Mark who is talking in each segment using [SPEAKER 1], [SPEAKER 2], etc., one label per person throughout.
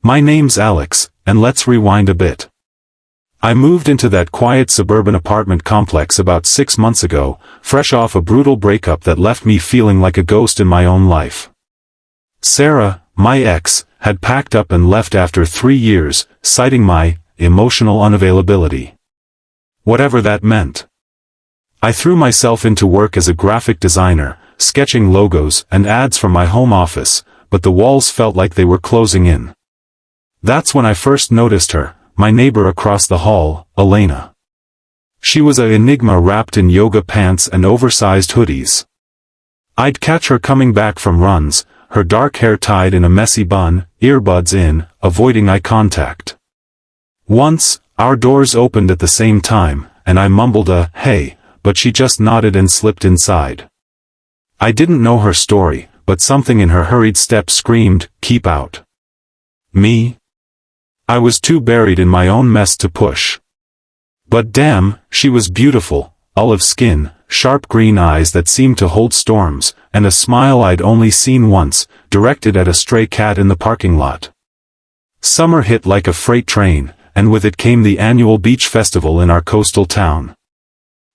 [SPEAKER 1] My name's Alex, and let's rewind a bit. I moved into that quiet suburban apartment complex about 6 months ago, fresh off a brutal breakup that left me feeling like a ghost in my own life. Sarah, my ex, had packed up and left after 3 years, citing my emotional unavailability. Whatever that meant. I threw myself into work as a graphic designer, sketching logos and ads from my home office, but the walls felt like they were closing in. That's when I first noticed her, my neighbor across the hall, Elena. She was an enigma wrapped in yoga pants and oversized hoodies. I'd catch her coming back from runs, her dark hair tied in a messy bun, earbuds in, avoiding eye contact. Once, our doors opened at the same time, and I mumbled a, "Hey," but she just nodded and slipped inside. I didn't know her story, but something in her hurried step screamed, "Keep out." Me? I was too buried in my own mess to push. But damn, she was beautiful, olive skin, sharp green eyes that seemed to hold storms, and a smile I'd only seen once, directed at a stray cat in the parking lot. Summer hit like a freight train, and with it came the annual beach festival in our coastal town.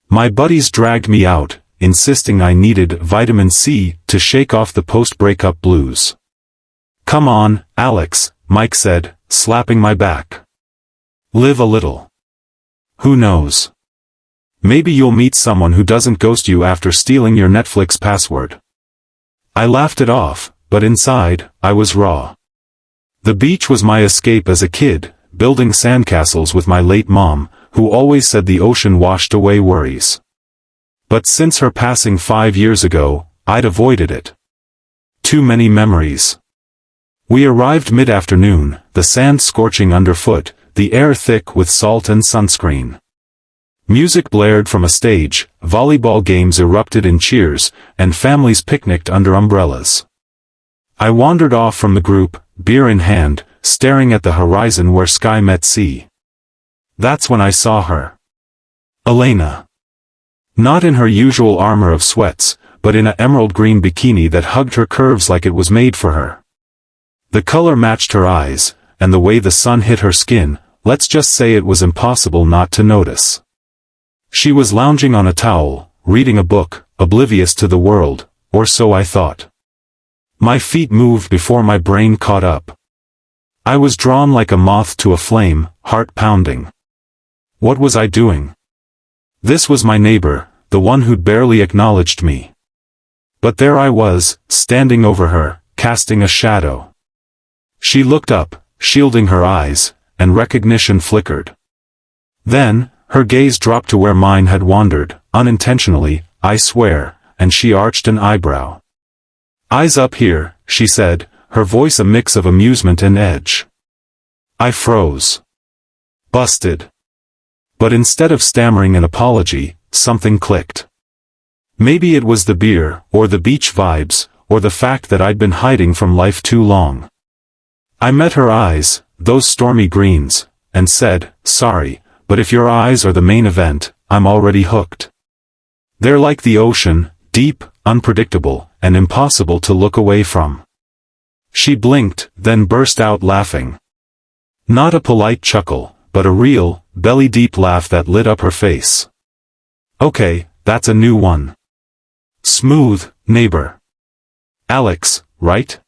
[SPEAKER 1] My buddies dragged me out, insisting I needed vitamin C to shake off the post-breakup blues. "Come on, Alex," Mike said, slapping my back. "Live a little. Who knows? Maybe you'll meet someone who doesn't ghost you after stealing your Netflix password." I laughed it off, but inside, I was raw. The beach was my escape as a kid, building sandcastles with my late mom, who always said the ocean washed away worries. But since her passing 5 years ago, I'd avoided it. Too many memories. We arrived mid-afternoon, the sand scorching underfoot, the air thick with salt and sunscreen. Music blared from a stage, volleyball games erupted in cheers, and families picnicked under umbrellas. I wandered off from the group, beer in hand, staring at the horizon where sky met sea. That's when I saw her. Elena. Not in her usual armor of sweats, but in an emerald green bikini that hugged her curves like it was made for her. The color matched her eyes, and the way the sun hit her skin, let's just say it was impossible not to notice. She was lounging on a towel, reading a book, oblivious to the world, or so I thought. My feet moved before my brain caught up. I was drawn like a moth to a flame, heart pounding. What was I doing? This was my neighbor, the one who'd barely acknowledged me. But there I was, standing over her, casting a shadow. She looked up, shielding her eyes, and recognition flickered. Then, her gaze dropped to where mine had wandered, unintentionally, I swear, and she arched an eyebrow. "Eyes up here," she said, her voice a mix of amusement and edge. I froze. Busted. But instead of stammering an apology, something clicked. Maybe it was the beer, or the beach vibes, or the fact that I'd been hiding from life too long. I met her eyes, those stormy greens, and said, "Sorry, but if your eyes are the main event, I'm already hooked. They're like the ocean, deep, unpredictable, and impossible to look away from." She blinked, then burst out laughing. Not a polite chuckle, but a real, belly-deep laugh that lit up her face. "Okay, that's a new one. Smooth, neighbor. Alex, right?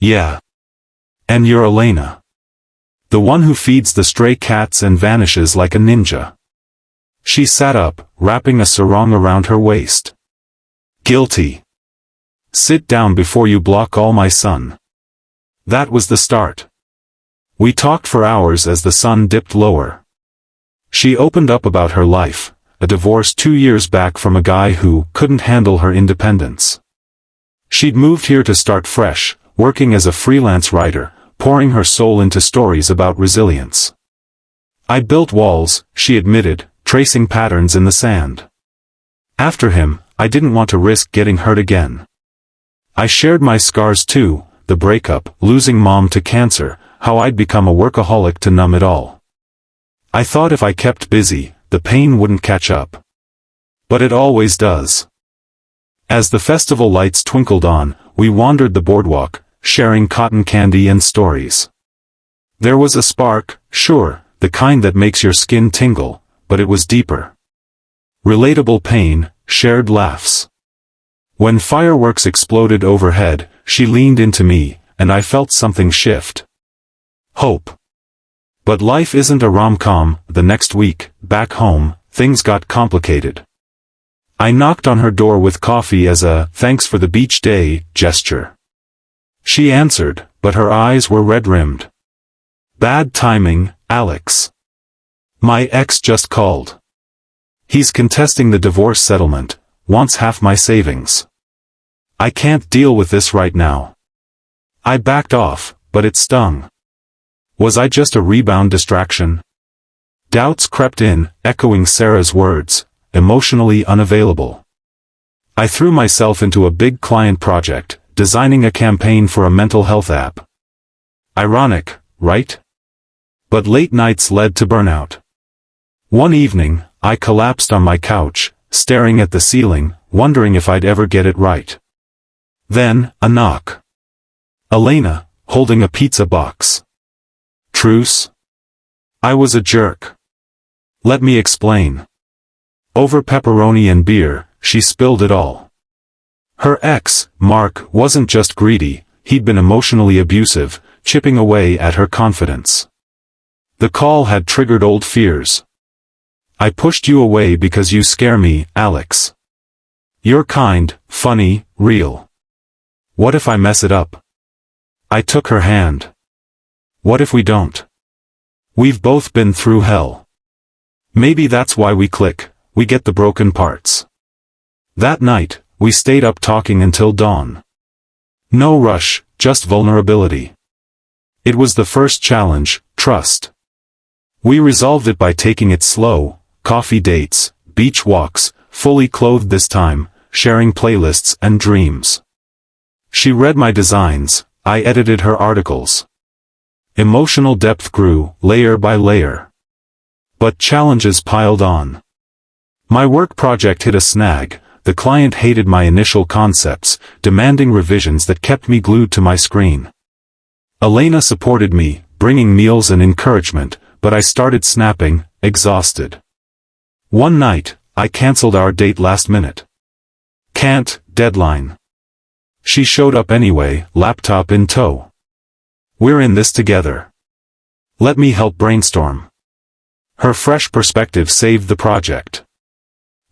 [SPEAKER 1] Yeah. And you're Elena. The one who feeds the stray cats and vanishes like a ninja." She sat up, wrapping a sarong around her waist. "Guilty. Sit down before you block all my sun." That was the start. We talked for hours as the sun dipped lower. She opened up about her life, a divorce 2 years back from a guy who couldn't handle her independence. She'd moved here to start fresh, working as a freelance writer, pouring her soul into stories about resilience. "I built walls," she admitted, tracing patterns in the sand. "After him, I didn't want to risk getting hurt again. I shared my scars too, the breakup, losing mom to cancer, how I'd become a workaholic to numb it all. I thought if I kept busy, the pain wouldn't catch up. But it always does." As the festival lights twinkled on, we wandered the boardwalk, sharing cotton candy and stories. There was a spark, sure, the kind that makes your skin tingle, but it was deeper. Relatable pain, shared laughs. When fireworks exploded overhead, she leaned into me, and I felt something shift. Hope. But life isn't a rom-com. The next week, back home, things got complicated. I knocked on her door with coffee as a "thanks for the beach day" gesture. She answered, but her eyes were red-rimmed. Bad timing, Alex. My ex just called. He's contesting the divorce settlement, wants half my savings. I can't deal with this right now. I backed off, but it stung. Was I just a rebound distraction? Doubts crept in, echoing Sarah's words, emotionally unavailable. I threw myself into a big client project, designing a campaign for a mental health app. Ironic, right? But late nights led to burnout. One evening, I collapsed on my couch, staring at the ceiling, wondering if I'd ever get it right. Then, a knock. Elena, holding a pizza box. Truce? I was a jerk. Let me explain. Over pepperoni and beer, she spilled it all. Her ex, Mark, wasn't just greedy, he'd been emotionally abusive, chipping away at her confidence. The call had triggered old fears. I pushed you away because you scare me, Alex. You're kind, funny, real. What if I mess it up? I took her hand. What if we don't? We've both been through hell. Maybe that's why we click, we get the broken parts. That night, we stayed up talking until dawn. No rush, just vulnerability. It was the first challenge, trust. We resolved it by taking it slow, coffee dates, beach walks, fully clothed this time, sharing playlists and dreams. She read my designs, I edited her articles. Emotional depth grew, layer by layer. But challenges piled on. My work project hit a snag, the client hated my initial concepts, demanding revisions that kept me glued to my screen. Elena supported me, bringing meals and encouragement, but I started snapping, exhausted. One night, I canceled our date last minute. Can't, deadline. She showed up anyway, laptop in tow. We're in this together. Let me help brainstorm. Her fresh perspective saved the project.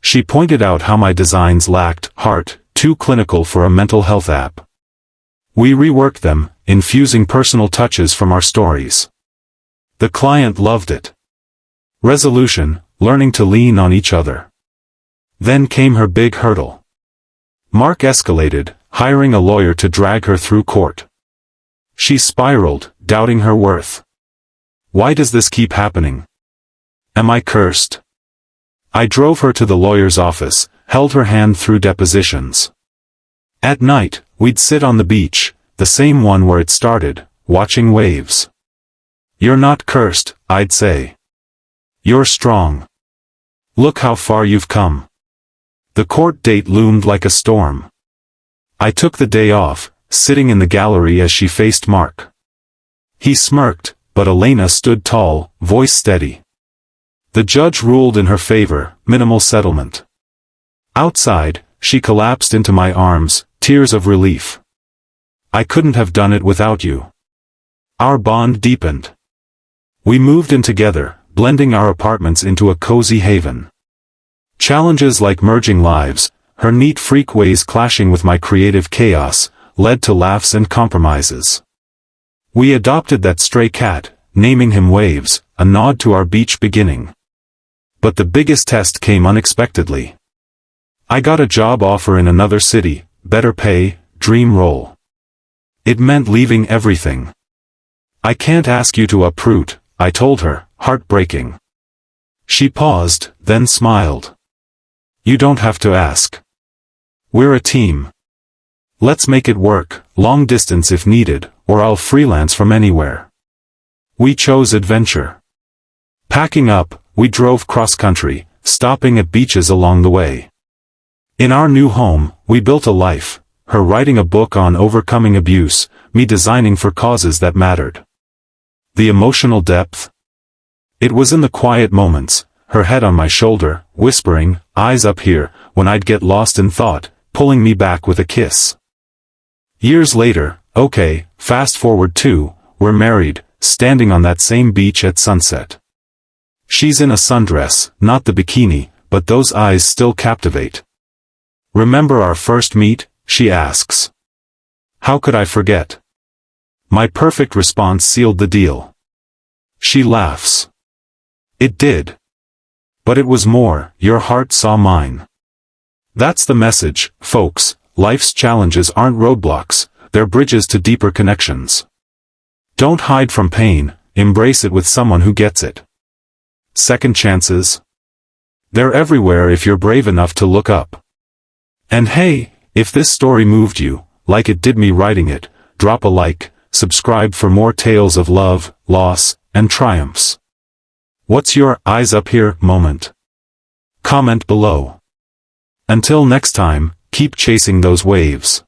[SPEAKER 1] She pointed out how my designs lacked heart, too clinical for a mental health app. We reworked them, infusing personal touches from our stories. The client loved it. Resolution, learning to lean on each other. Then came her big hurdle. Mark escalated, hiring a lawyer to drag her through court. She spiraled, doubting her worth. Why does this keep happening? Am I cursed? I drove her to the lawyer's office, held her hand through depositions. At night, we'd sit on the beach, the same one where it started, watching waves. You're not cursed, I'd say. You're strong. Look how far you've come. The court date loomed like a storm. I took the day off, sitting in the gallery as she faced Mark. He smirked, but Elena stood tall, voice steady. The judge ruled in her favor, minimal settlement. Outside, she collapsed into my arms, tears of relief. I couldn't have done it without you. Our bond deepened. We moved in together, blending our apartments into a cozy haven. Challenges like merging lives, her neat freak ways clashing with my creative chaos, led to laughs and compromises. We adopted that stray cat, naming him Waves, a nod to our beach beginning. But the biggest test came unexpectedly. I got a job offer in another city, better pay, dream role. It meant leaving everything. I can't ask you to uproot, I told her, heartbreaking. She paused, then smiled. You don't have to ask. We're a team. Let's make it work, long distance if needed, or I'll freelance from anywhere. We chose adventure. Packing up, we drove cross-country, stopping at beaches along the way. In our new home, we built a life, her writing a book on overcoming abuse, me designing for causes that mattered. The emotional depth? It was in the quiet moments, her head on my shoulder, whispering, eyes up here, when I'd get lost in thought, pulling me back with a kiss. Years later, okay, fast forward to, we're married, standing on that same beach at sunset. She's in a sundress, not the bikini, but those eyes still captivate. Remember our first meet? She asks. How could I forget? My perfect response sealed the deal. She laughs. It did. But it was more, your heart saw mine. That's the message, folks, life's challenges aren't roadblocks, they're bridges to deeper connections. Don't hide from pain, embrace it with someone who gets it. Second chances? They're everywhere if you're brave enough to look up. And hey, if this story moved you, like it did me writing it, drop a like, subscribe for more tales of love, loss, and triumphs. What's your eyes up here moment? Comment below. Until next time, keep chasing those waves.